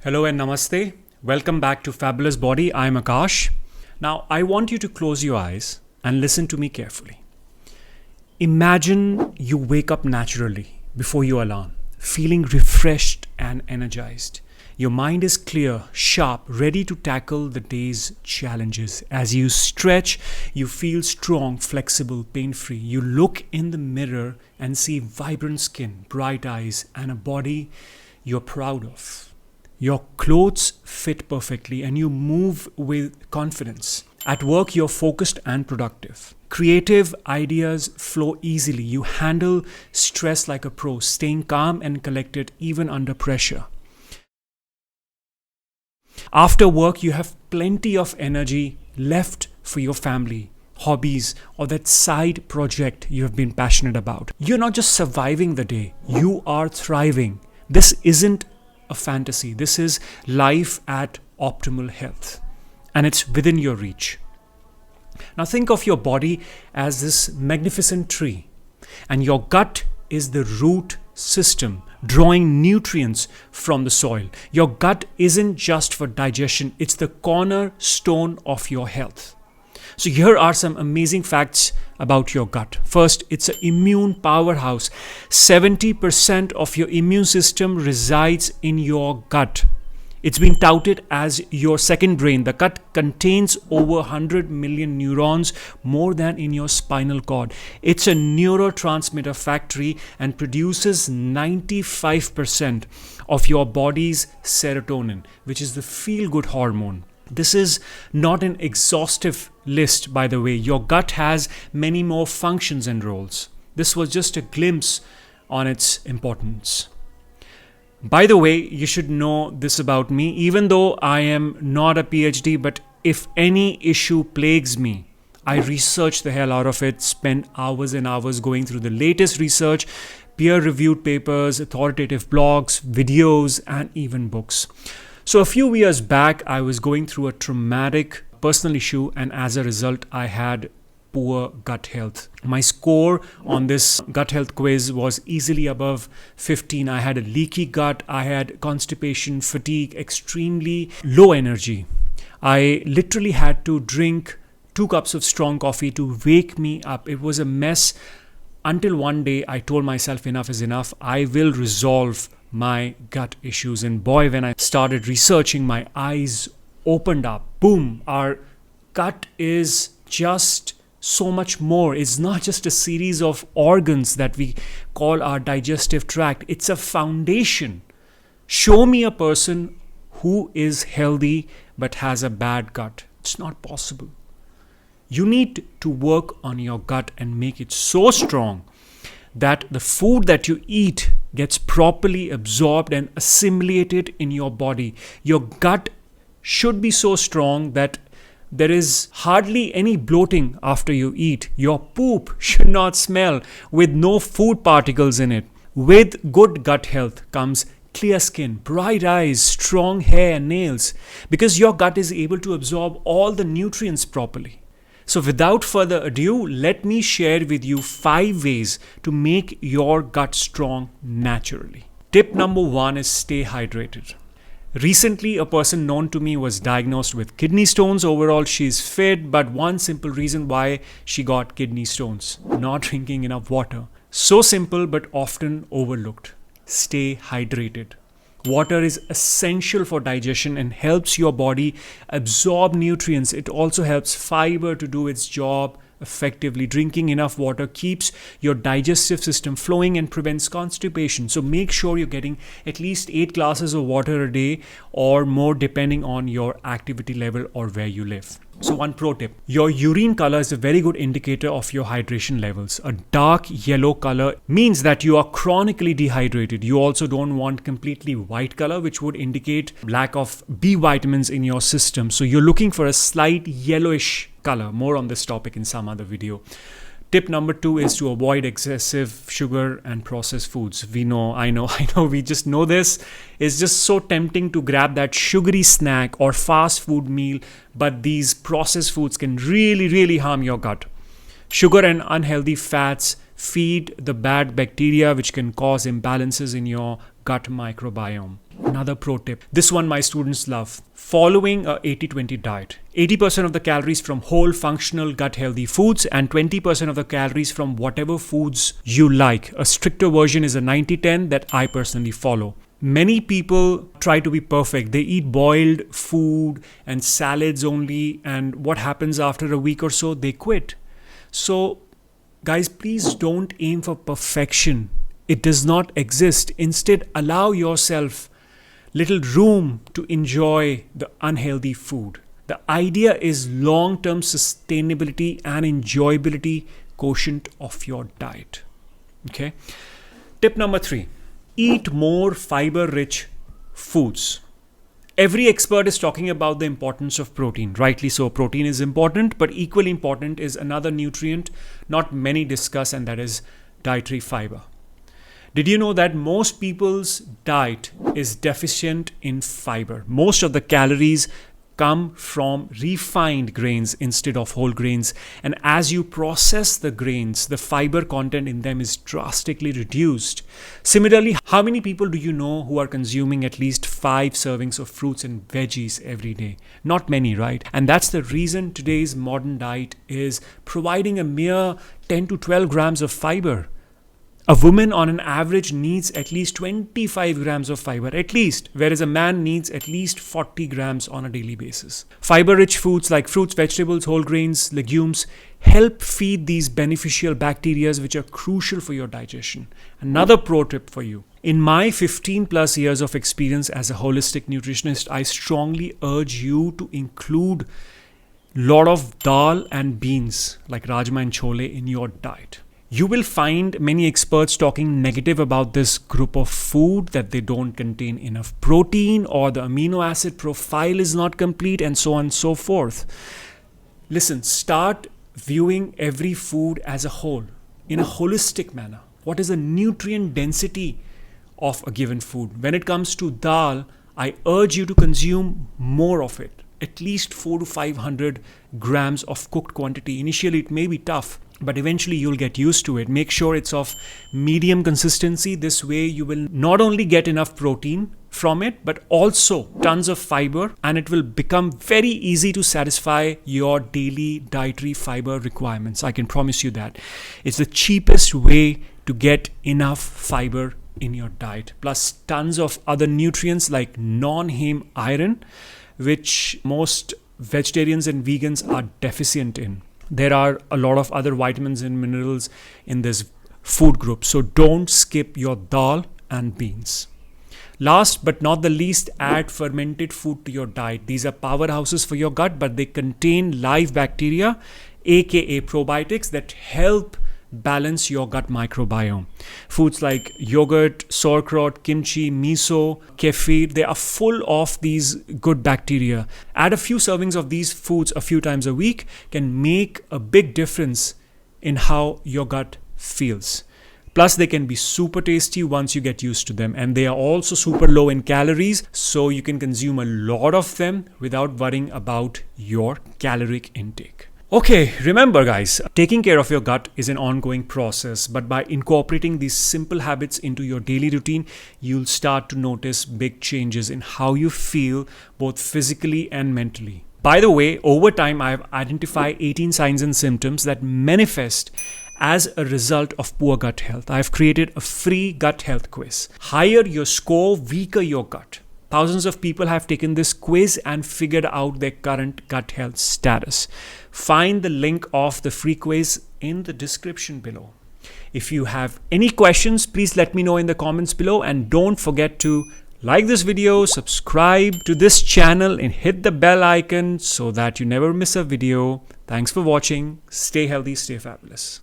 Hello and namaste. Welcome back to Fabulous Body. I'm Akash. Now, I want you to close your eyes and listen to me carefully. Imagine you wake up naturally before your alarm, feeling refreshed and energized. Your mind is clear, sharp, ready to tackle the day's challenges. As you stretch, you feel strong, flexible, pain-free. You look in the mirror and see vibrant skin, bright eyes, and a body you're proud of. Your clothes fit perfectly and you move with confidence. At work, you're focused and productive. Creative ideas flow easily. You handle stress like a pro, staying calm and collected even under pressure. After work, you have plenty of energy left for your family, hobbies, or that side project you have been passionate about. You're not just surviving the day, you are thriving. This isn't a fantasy. This is life at optimal health, and it's within your reach. Now think of your body as this magnificent tree, and your gut is the root system drawing nutrients from the soil. Your gut isn't just for digestion, it's the cornerstone of your health. So here are some amazing facts about your gut. First, it's an immune powerhouse. 70% of your immune system resides in your gut. It's been touted as your second brain. The gut contains over 100 million neurons, more than in your spinal cord. It's a neurotransmitter factory and produces 95% of your body's serotonin, which is the feel-good hormone. This is not an exhaustive list, by the way. Your gut has many more functions and roles. This was just a glimpse on its importance. By the way, you should know this about me, even though I am not a PhD, but if any issue plagues me, I research the hell out of it, spend hours and hours going through the latest research, peer-reviewed papers, authoritative blogs, videos, and even books. So a few years back, I was going through a traumatic personal issue, and as a result, I had poor gut health. My score on this gut health quiz was easily above 15. I had a leaky gut, I had constipation, fatigue, extremely low energy. I literally had to drink 2 cups of strong coffee to wake me up. It was a mess until one day I told myself enough is enough. I will resolve my gut issues. And boy, when I started researching, my eyes opened up. Boom, our gut is just so much more. It's not just a series of organs that we call our digestive tract. It's a foundation. Show me a person who is healthy but has a bad gut. It's not possible. You need to work on your gut and make it so strong that the food that you eat gets properly absorbed and assimilated in your body. Your gut should be so strong that there is hardly any bloating after you eat. Your poop should not smell with no food particles in it. With good gut health comes clear skin, bright eyes, strong hair and nails, because your gut is able to absorb all the nutrients properly. So without further ado, let me share with you 5 ways to make your gut strong naturally. Tip number 1 is stay hydrated. Recently, a person known to me was diagnosed with kidney stones. Overall, she's fit, but one simple reason why she got kidney stones: not drinking enough water. So simple, but often overlooked. Stay hydrated. Water is essential for digestion and helps your body absorb nutrients. It also helps fiber to do its job effectively. Drinking enough water keeps your digestive system flowing and prevents constipation. So make sure you're getting at least 8 glasses of water a day or more, depending on your activity level or where you live. So one pro tip: your urine color is a very good indicator of your hydration levels. A dark yellow color means that you are chronically dehydrated. You also don't want completely white color, which would indicate lack of B vitamins in your system. So you're looking for a slight yellowish color. More on this topic in some other video. Tip number 2 is to avoid excessive sugar and processed foods. I know, we just know this. It's just so tempting to grab that sugary snack or fast food meal, but these processed foods can really harm your gut. Sugar and unhealthy fats feed the bad bacteria, which can cause imbalances in your gut microbiome. Another pro tip. This one my students love. Following a 80-20 diet. 80% of the calories from whole functional gut healthy foods and 20% of the calories from whatever foods you like. A stricter version is a 90-10 that I personally follow. Many people try to be perfect. They eat boiled food and salads only, and what happens after a week or so? They quit. So guys, please don't aim for perfection. It does not exist. Instead, allow yourself little room to enjoy the unhealthy food. The idea is long-term sustainability and enjoyability quotient of your diet. Okay. Tip number 3, eat more fiber-rich foods. Every expert is talking about the importance of protein. Rightly so, protein is important, but equally important is another nutrient not many discuss, and that is dietary fiber. Did you know that most people's diet is deficient in fiber? Most of the calories come from refined grains instead of whole grains. And as you process the grains, the fiber content in them is drastically reduced. Similarly, how many people do you know who are consuming at least 5 servings of fruits and veggies every day? Not many, right? And that's the reason today's modern diet is providing a mere 10 to 12 grams of fiber. A woman on an average needs at least 25 grams of fiber, at least, whereas a man needs at least 40 grams on a daily basis. Fiber-rich foods like fruits, vegetables, whole grains, legumes help feed these beneficial bacteria which are crucial for your digestion. Another pro tip for you. In my 15 plus years of experience as a holistic nutritionist, I strongly urge you to include a lot of dal and beans like rajma and chole in your diet. You will find many experts talking negative about this group of food, that they don't contain enough protein or the amino acid profile is not complete and so on and so forth. Listen, start viewing every food as a whole in a holistic manner. What is the nutrient density of a given food? When it comes to dal, I urge you to consume more of it, at least 400 to 500 grams of cooked quantity. Initially, it may be tough, but eventually you'll get used to it. Make sure it's of medium consistency. This way you will not only get enough protein from it, but also tons of fiber, and it will become very easy to satisfy your daily dietary fiber requirements. I can promise you that. It's the cheapest way to get enough fiber in your diet, plus tons of other nutrients like non-heme iron, which most vegetarians and vegans are deficient in. There are a lot of other vitamins and minerals in this food group. So don't skip your dal and beans. Last but not the least, add fermented food to your diet. These are powerhouses for your gut, but they contain live bacteria, aka probiotics, that help balance your gut microbiome. Foods like yogurt, sauerkraut, kimchi, miso, kefir, they are full of these good bacteria. Add a few servings of these foods a few times a week can make a big difference in how your gut feels. Plus, they can be super tasty once you get used to them, and they are also super low in calories, so you can consume a lot of them without worrying about your caloric intake. Okay, remember guys, taking care of your gut is an ongoing process, but by incorporating these simple habits into your daily routine, you'll start to notice big changes in how you feel, both physically and mentally. By the way, over time, I've identified 18 signs and symptoms that manifest as a result of poor gut health. I've created a free gut health quiz. Higher your score, weaker your gut. Thousands of people have taken this quiz and figured out their current gut health status. Find the link of the free quiz in the description below. If you have any questions, please let me know in the comments below, and don't forget to like this video, subscribe to this channel and hit the bell icon so that you never miss a video. Thanks for watching. Stay healthy, stay fabulous.